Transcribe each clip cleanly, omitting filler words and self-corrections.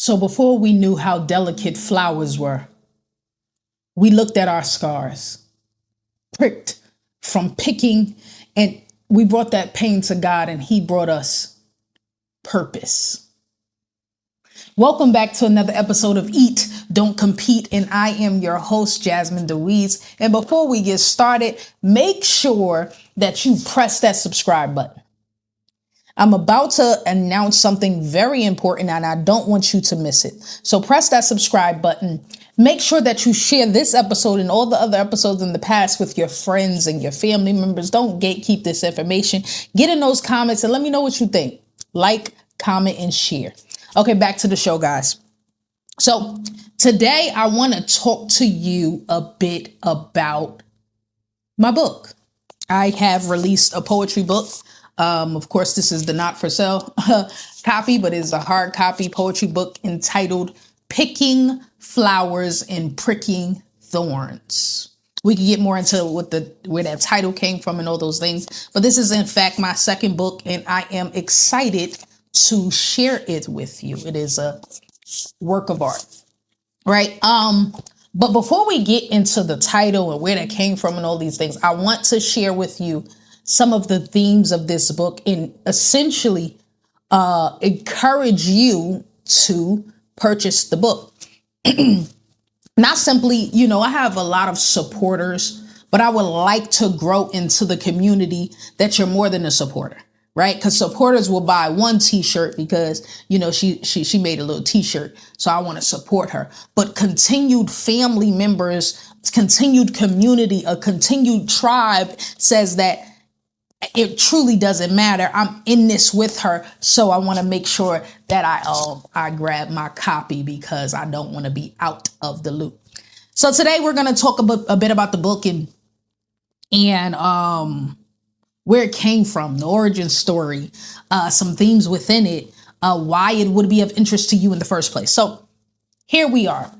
So before we knew how delicate flowers were, we looked at our scars, pricked from picking, and we brought that pain to God, and He brought us purpose. Welcome back to another episode of Eat, Don't Compete, and I am your host, Jasmine DeWeese. And before we get started, make sure that you press that subscribe button. I'm about to announce something very important and I don't want you to miss it. So press that subscribe button. Make sure that you share this episode and all the other episodes in the past with your friends and your family members. Don't gatekeep this information. Get in those comments and let me know what you think. Like, comment, and share. Okay, back to the show, guys. So today I want to talk to you a bit about my book. I have released a poetry book. Of course, this is the not for sale copy, but it's a hard copy poetry book entitled Picking Flowers and Pricking Thorns. We can get more into where that title came from and all those things. But this is, in fact, my second book, and I am excited to share it with you. It is a work of art, right? But before we get into the title and where that came from and all these things, I want to share with you some of the themes of this book and essentially encourage you to purchase the book. Not simply, I have a lot of supporters, but I would like to grow into the community that you're more than a supporter, right? Because supporters will buy one t-shirt because, she made a little t-shirt. So I want to support her. But continued family members, continued community, a continued tribe says that it truly doesn't matter. I'm in this with her. So I want to make sure that I grab my copy because I don't want to be out of the loop. So today we're going to talk a bit about the book and where it came from, the origin story, some themes within it, why it would be of interest to you in the first place. So here we are.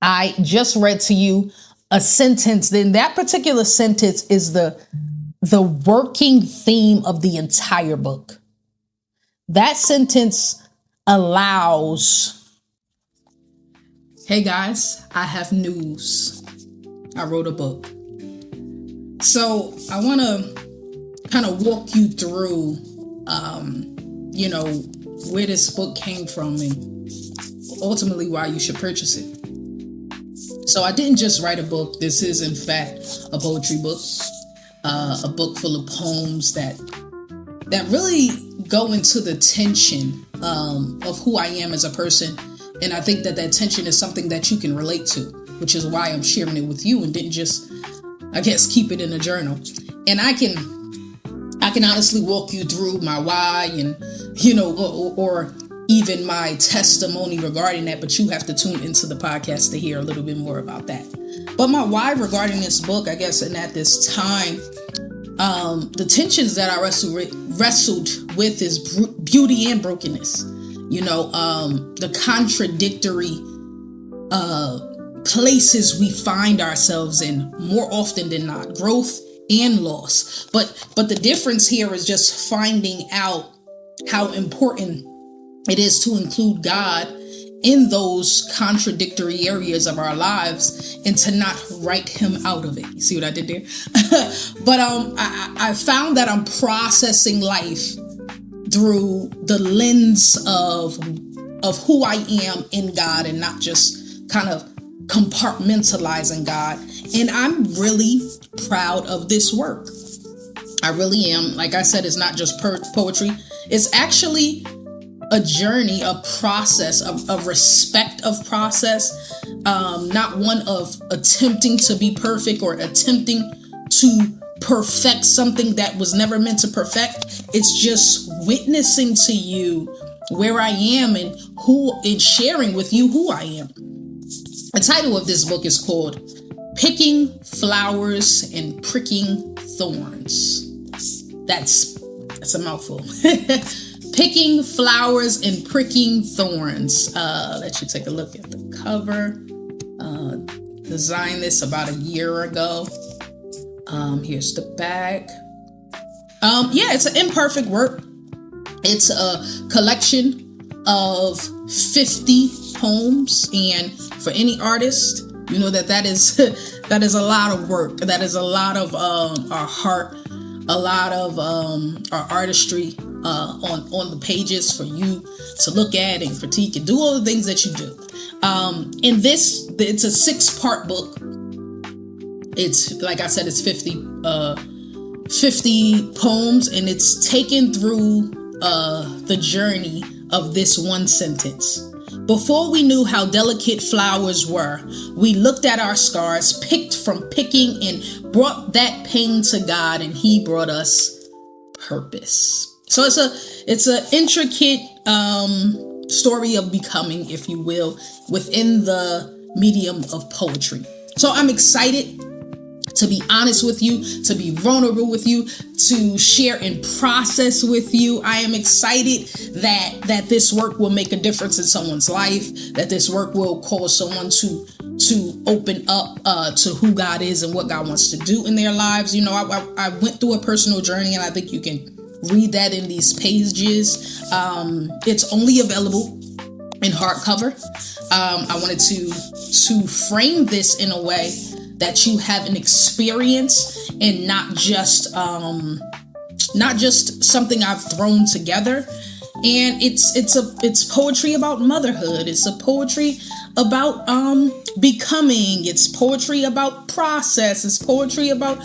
I just read to you a sentence. Then that particular sentence is the working theme of the entire book. That sentence allows, hey guys, I have news. I wrote a book. So I want to kind of walk you through, where this book came from and ultimately why you should purchase it. So I didn't just write a book. This is, in fact, a poetry book. A book full of poems that really go into the tension of who I am as a person. And I think that tension is something that you can relate to, which is why I'm sharing it with you and didn't just, keep it in a journal. And I can honestly walk you through my why and, or even my testimony regarding that, but you have to tune into the podcast to hear a little bit more about that. But my why regarding this book, and at this time, the tensions that I wrestled with is beauty and brokenness. The contradictory places we find ourselves in more often than not, growth and loss. But the difference here is just finding out how important it is to include God in those contradictory areas of our lives and to not write him out of it. You see what I did there? But I found that I'm processing life through the lens of who I am in God and not just kind of compartmentalizing God. And I'm really proud of this work. I really am. Like I said, it's not just poetry. It's actually a journey, a process, a respect of process, not one of attempting to be perfect or attempting to perfect something that was never meant to perfect. It's just witnessing to you where I am and sharing with you who I am. The title of this book is called Picking Flowers and Pricking Thorns. That's a mouthful. Picking Flowers and Pricking Thorns. Let you take a look at the cover. Designed this about a year ago. Here's the back. It's an imperfect work. It's a collection of 50 poems. And for any artist, you know that is that is a lot of work. That is a lot of our heart, a lot of our artistry on the pages for you to look at and critique and do all the things that you do. In this, it's a 6-part book. It's, like I said, it's 50 poems, and it's taken through the journey of this one sentence. Before we knew how delicate flowers were, we looked at our scars, picked from picking, and brought that pain to God, and He brought us purpose. So it's a intricate story of becoming, if you will, within the medium of poetry. So I'm excited to be honest with you, to be vulnerable with you, to share and process with you. I am excited that this work will make a difference in someone's life, that this work will cause someone to open up to who God is and what God wants to do in their lives. You know, I went through a personal journey, and I think you can read that in these pages. It's only available in hardcover. I wanted to frame this in a way that you have an experience and not just something I've thrown together. And it's poetry about motherhood. It's a poetry about becoming. It's poetry about process. It's poetry about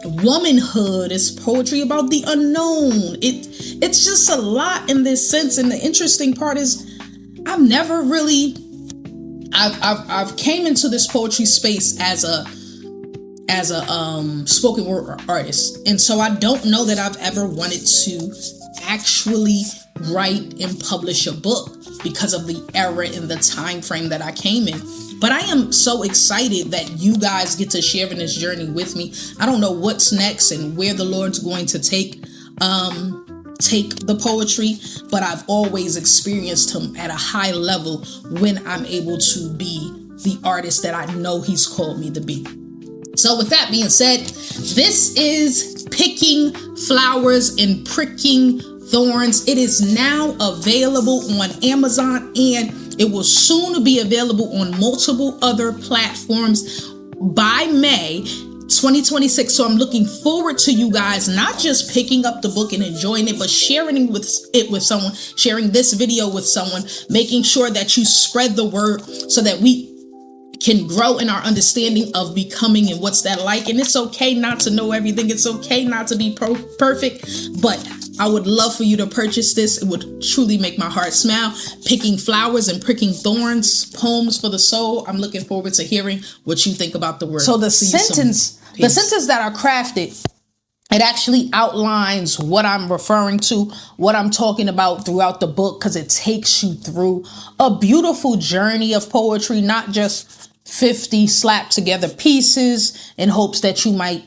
womanhood. It's poetry about the unknown. It's just a lot in this sense. And the interesting part is I've came into this poetry space as a spoken word artist. And so I don't know that I've ever wanted to actually write and publish a book because of the era and the time frame that I came in. But I am so excited that you guys get to share in this journey with me. I don't know what's next and where the Lord's going to take the poetry, but I've always experienced Him at a high level when I'm able to be the artist that I know He's called me to be. So with that being said, this is Picking Flowers and Pricking Thorns. It is now available on Amazon, and it will soon be available on multiple other platforms by May 2026. So I'm looking forward to you guys not just picking up the book and enjoying it, but sharing it with someone, sharing this video with someone, making sure that you spread the word so that we can grow in our understanding of becoming and what's that like. And it's okay not to know everything. It's okay not to be perfect, but I would love for you to purchase this. It would truly make my heart smile. Picking Flowers and Pricking Thorns, Poems for the Soul. I'm looking forward to hearing what you think about the word. So the sentence that I crafted, it actually outlines what I'm referring to, what I'm talking about throughout the book, because it takes you through a beautiful journey of poetry, not just 50 slapped together pieces in hopes that you might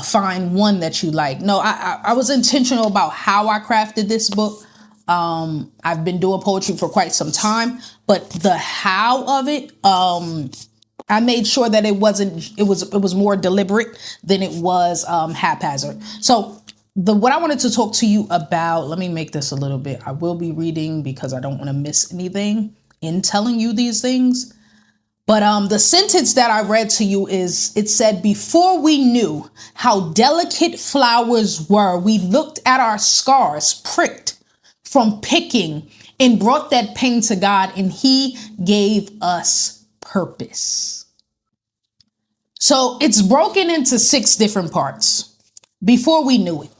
find one that you like. No, I was intentional about how I crafted this book. I've been doing poetry for quite some time, but the how of it, I made sure that it was more deliberate than it was haphazard. So what I wanted to talk to you about, let me make this a little bit. I will be reading because I don't want to miss anything in telling you these things. But the sentence that I read to you it said, before we knew how delicate flowers were, we looked at our scars, pricked from picking, and brought that pain to God, and He gave us purpose. So it's broken into 6 different parts. Before we knew it,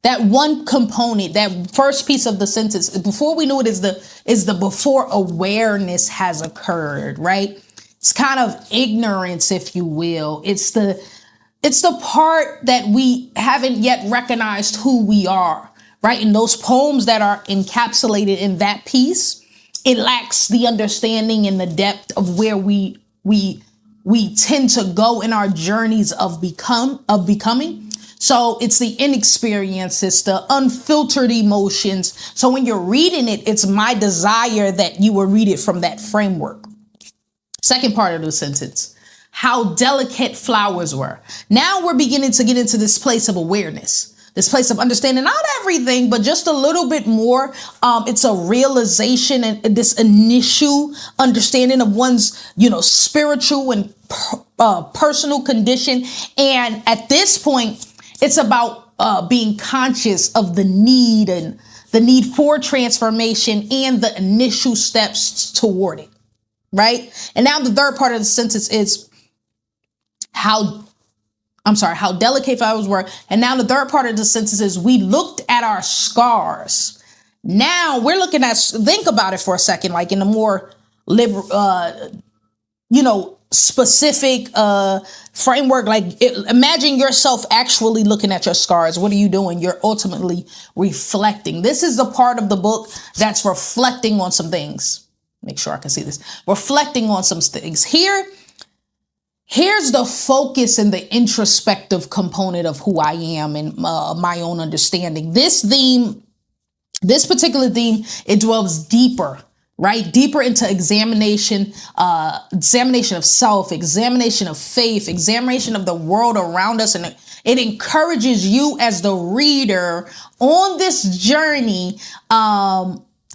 that one component, that first piece of the sentence, before we knew it is the before awareness has occurred, right? It's kind of ignorance, if you will. It's the part that we haven't yet recognized who we are, right? And those poems that are encapsulated in that piece, it lacks the understanding and the depth of where we tend to go in our journeys of becoming. So it's the inexperience, it's the unfiltered emotions. So when you're reading it, it's my desire that you will read it from that framework. Second part of the sentence, how delicate flowers were. Now we're beginning to get into this place of awareness. this place of understanding, not everything, but just a little bit more. It's a realization and this initial understanding of one's, spiritual and personal condition. And at this point, it's about being conscious of the need for transformation and the initial steps toward it. Right. And now the third part of the sentence is how delicate flowers were. And now the third part of the sentence is we looked at our scars. Now we're looking at, think about it for a second, like in a more liberal, specific framework. Like imagine yourself actually looking at your scars. What are you doing? You're ultimately reflecting. This is the part of the book that's reflecting on some things. Make sure I can see this. Reflecting on some things. Here's the focus and the introspective component of who I am and my own understanding. This particular theme, it dwells deeper, right? Deeper into examination of self, examination of faith, examination of the world around us. And it encourages you as the reader on this journey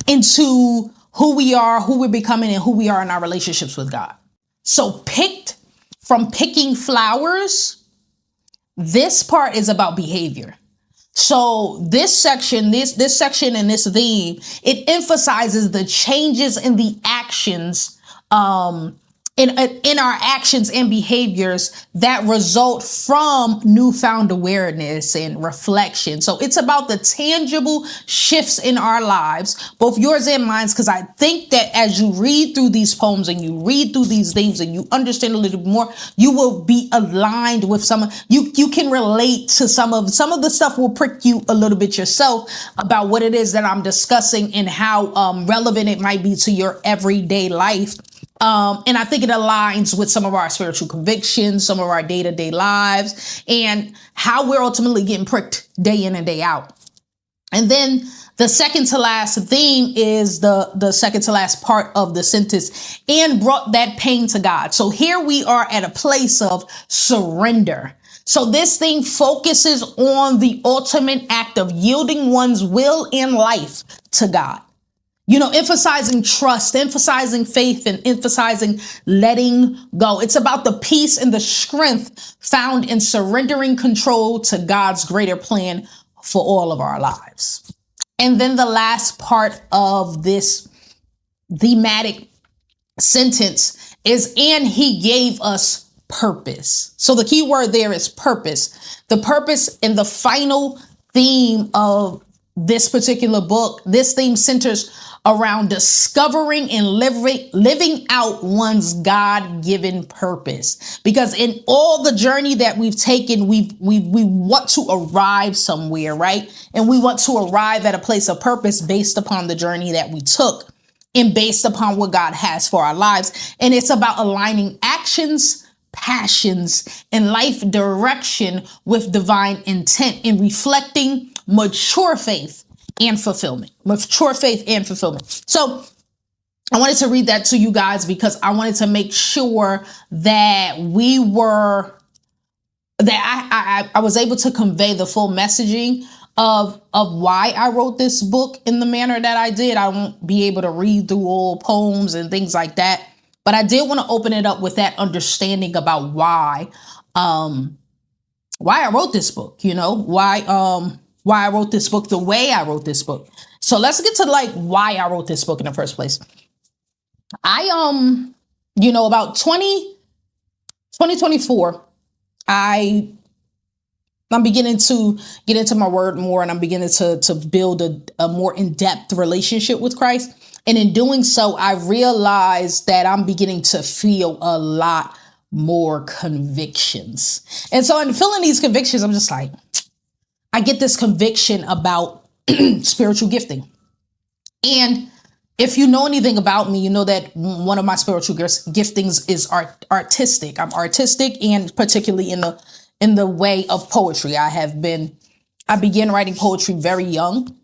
into who we are, who we're becoming, and who we are in our relationships with God. So from picking flowers, this part is about behavior. So this section, this section and this theme, it emphasizes the changes in the actions, in our actions and behaviors that result from newfound awareness and reflection. So it's about the tangible shifts in our lives, both yours and mine, because I think that as you read through these poems and you read through these themes and you understand a little bit more, you will be aligned with you can relate to some of the stuff will prick you a little bit yourself about what it is that I'm discussing and how relevant it might be to your everyday life. And I think it aligns with some of our spiritual convictions, some of our day-to-day lives, and how we're ultimately getting pricked day in and day out. And then the second to last theme is the second to last part of the sentence, and brought that pain to God. So here we are at a place of surrender. So this thing focuses on the ultimate act of yielding one's will and life to God. Emphasizing trust, emphasizing faith, and emphasizing letting go. It's about the peace and the strength found in surrendering control to God's greater plan for all of our lives. And then the last part of this thematic sentence is, and he gave us purpose. So the key word there is purpose. The purpose and the final theme of this particular book, this theme centers around discovering and living out one's God-given purpose. Because in all the journey that we've taken, we want to arrive somewhere, right? And we want to arrive at a place of purpose based upon the journey that we took and based upon what God has for our lives. And it's about aligning actions, passions, and life direction with divine intent and reflecting mature faith and fulfillment. So I wanted to read that to you guys because I wanted to make sure that I was able to convey the full messaging of why I wrote this book in the manner that I did. I won't be able to read through all poems and things like that, but I did want to open it up with that understanding about why I wrote this book, why I wrote this book the way I wrote this book. So let's get to why I wrote this book in the first place. I, about 2024, I'm beginning to get into my word more, and I'm beginning to build a more in-depth relationship with Christ. And in doing so, I realized that I'm beginning to feel a lot more convictions. And so in feeling these convictions, I'm just like, I get this conviction about spiritual gifting. And if you know anything about me, you know that one of my spiritual giftings is artistic. I'm artistic, and particularly in the way of poetry. I began writing poetry very young.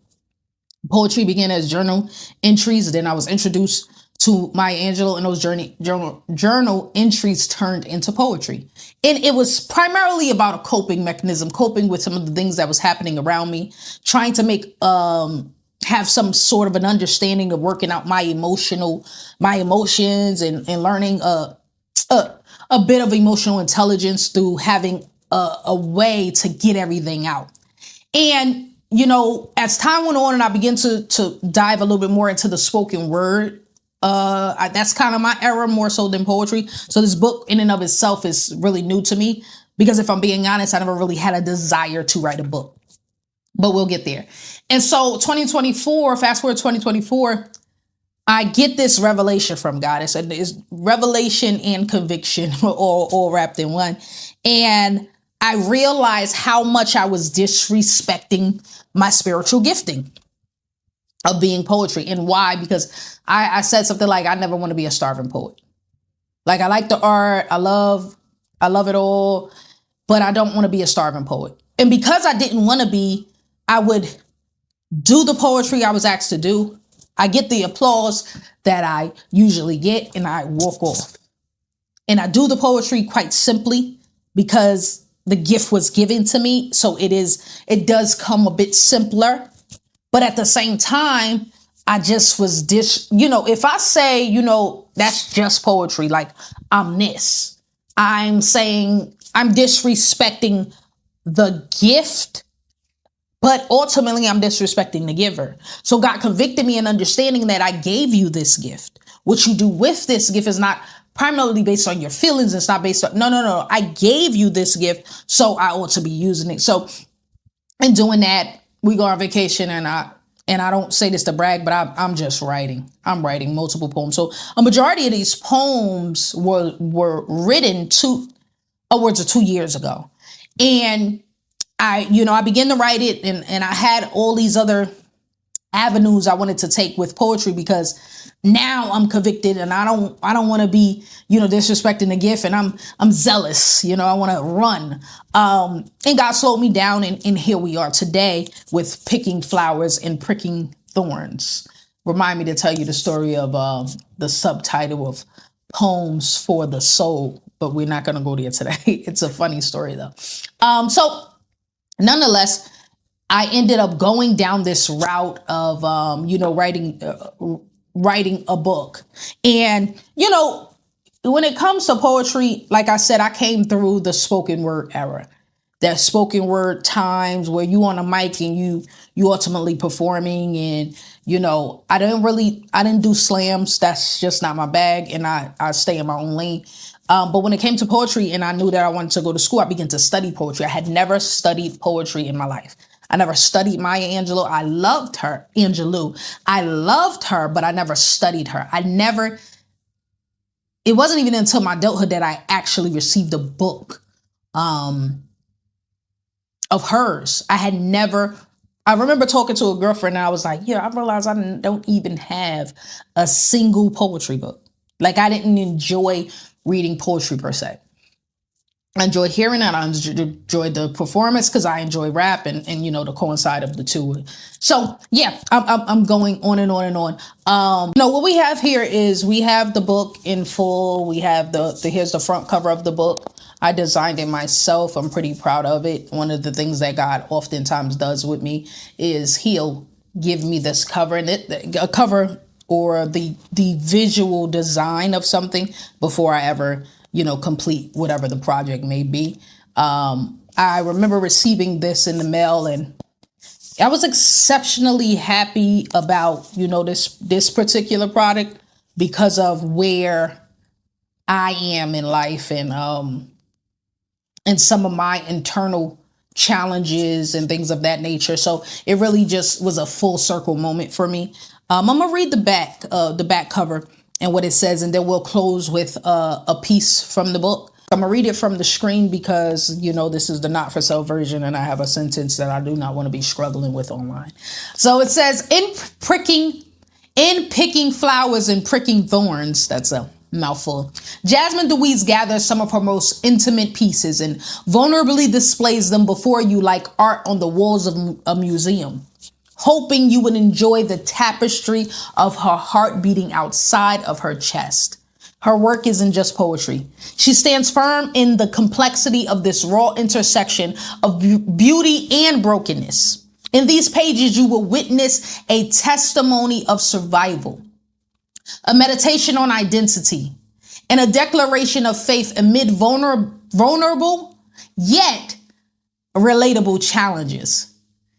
Poetry began as journal entries. Then I was introduced to Maya Angelou, and those journal entries turned into poetry. And it was primarily about a coping mechanism, coping with some of the things that was happening around me, trying to make have some sort of an understanding of working out my emotions, and learning a bit of emotional intelligence through having a way to get everything out. And, as time went on and I began to dive a little bit more into the spoken word, that's kind of my era more so than poetry. So this book in and of itself is really new to me, because if I'm being honest, I never really had a desire to write a book, but we'll get there. And so 2024, fast forward 2024, I get this revelation from God. It's revelation and conviction all wrapped in one. And I realized how much I was disrespecting my spiritual gifting of being poetry. And why? Because I said something like, I never want to be a starving poet. Like, I like the art. I love it all, but I don't want to be a starving poet. And because I didn't want to be, I would do the poetry I was asked to do. I get the applause that I usually get, and I walk off. And I do the poetry quite simply because the gift was given to me. So it does come a bit simpler. But at the same time, I just was if I say, that's just poetry, like I'm saying I'm disrespecting the gift, but ultimately I'm disrespecting the giver. So God convicted me in understanding that I gave you this gift. What you do with this gift is not primarily based on your feelings. It's not based on, no. I gave you this gift, so I ought to be using it. So in doing that, we go on vacation, and I don't say this to brag, but I'm just writing. I'm writing multiple poems. So a majority of these poems were written upwards of 2 years ago. And I began to write it, and I had all these other avenues I wanted to take with poetry, because now I'm convicted, and I don't want to be, disrespecting the gift, and I'm zealous, I want to run. And God slowed me down, and here we are today with picking flowers and pricking thorns. Remind me to tell you the story of the subtitle of Poems for the Soul, but we're not going to go there today. It's a funny story though. So nonetheless, I ended up going down this route of, writing a book. And, when it comes to poetry, like I said, I came through the spoken word era, that spoken word times where you on a mic and you ultimately performing. And, I didn't do slams. That's just not my bag. And I stay in my own lane. But when it came to poetry and I knew that I wanted to go to school, I began to study poetry. I had never studied poetry in my life. I never studied Maya Angelou. I loved her, but I never studied her. It wasn't even until my adulthood that I actually received a book of hers. I remember talking to a girlfriend, and I was like, yeah, I realized I don't even have a single poetry book. Like, I didn't enjoy reading poetry per se. I enjoy hearing it. I enjoy the performance because I enjoy rap and the coincide of the two. So yeah, I'm going on and on and on. What we have here is we have the book in full. We have here's the front cover of the book. I designed it myself. I'm pretty proud of it. One of the things that God oftentimes does with me is He'll give me this cover, and a cover or the visual design of something before I ever complete whatever the project may be. I remember receiving this in the mail, and I was exceptionally happy about, this particular product because of where I am in life and some of my internal challenges and things of that nature. So it really just was a full circle moment for me. I'm going to read the back cover and what it says, and then we'll close with a piece from the book. I'm going to read it from the screen because, this is the not for sale version, and I have a sentence that I do not want to be struggling with online. So it says, in picking flowers and pricking thorns, that's a mouthful, Jasmine DeWeese gathers some of her most intimate pieces and vulnerably displays them before you like art on the walls of a museum. hoping you would enjoy the tapestry of her heart beating outside of her chest. Her work isn't just poetry. She stands firm in the complexity of this raw intersection of beauty and brokenness. In these pages, you will witness a testimony of survival, a meditation on identity, and a declaration of faith amid vulnerable yet relatable challenges.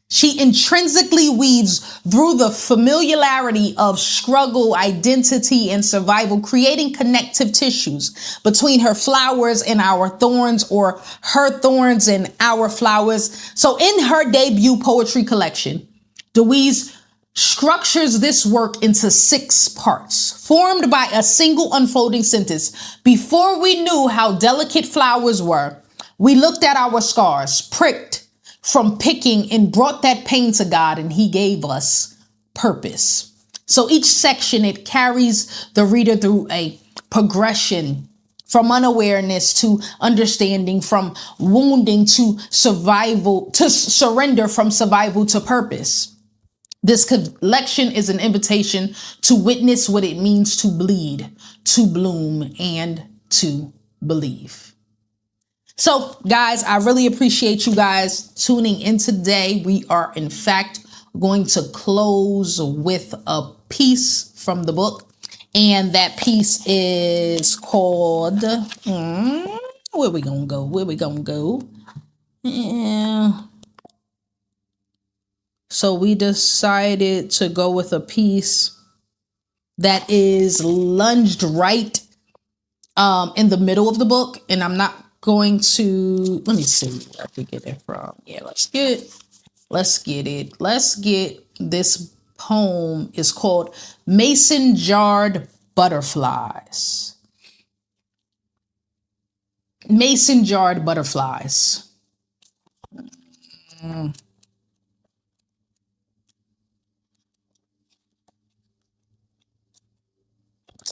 She intrinsically weaves through the familiarity of struggle, identity, and survival, creating connective tissues between her flowers and our thorns, or her thorns and our flowers. So in her debut poetry collection, Deweese structures this work into 6 parts, formed by a single unfolding sentence. Before we knew how delicate flowers were, we looked at our scars, pricked from picking, and brought that pain to God, and he gave us purpose. So each section, it carries the reader through a progression from unawareness to understanding, from wounding to survival, to surrender, from survival to purpose. This collection is an invitation to witness what it means to bleed, to bloom, and to believe. So, guys, I really appreciate you guys tuning in today. We are, in fact, going to close with a piece from the book. And that piece is called, where we gonna go? Where we gonna go? Yeah. So we decided to go with a piece that is lunged right in the middle of the book. And I'm not going to, let me see where I could get it from. Yeah, let's get it. This poem is called Mason Jarred Butterflies. Mason Jarred Butterflies.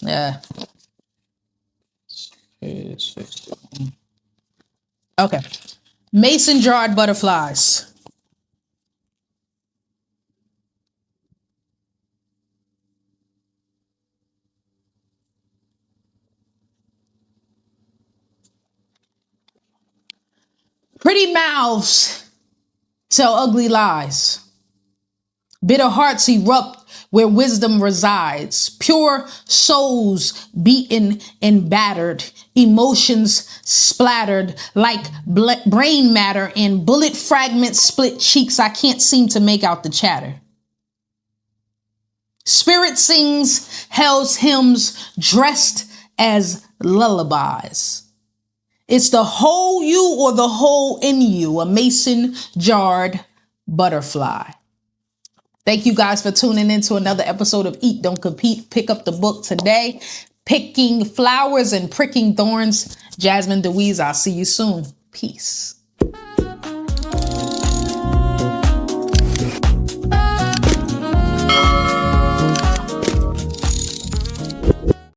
Yeah. Okay. Mason Jarred Butterflies. Pretty mouths tell ugly lies. Bitter hearts erupt where wisdom resides. Pure souls beaten and battered. Emotions splattered like brain matter, and bullet fragments split cheeks. I can't seem to make out the chatter. Spirit sings hell's hymns dressed as lullabies. It's the whole you or the whole in you, a mason jarred butterfly. Thank you guys for tuning in to another episode of Eat, Don't Compete. Pick up the book today, Picking Flowers and Pricking Thorns. Jasmine Deweese, I'll see you soon. Peace.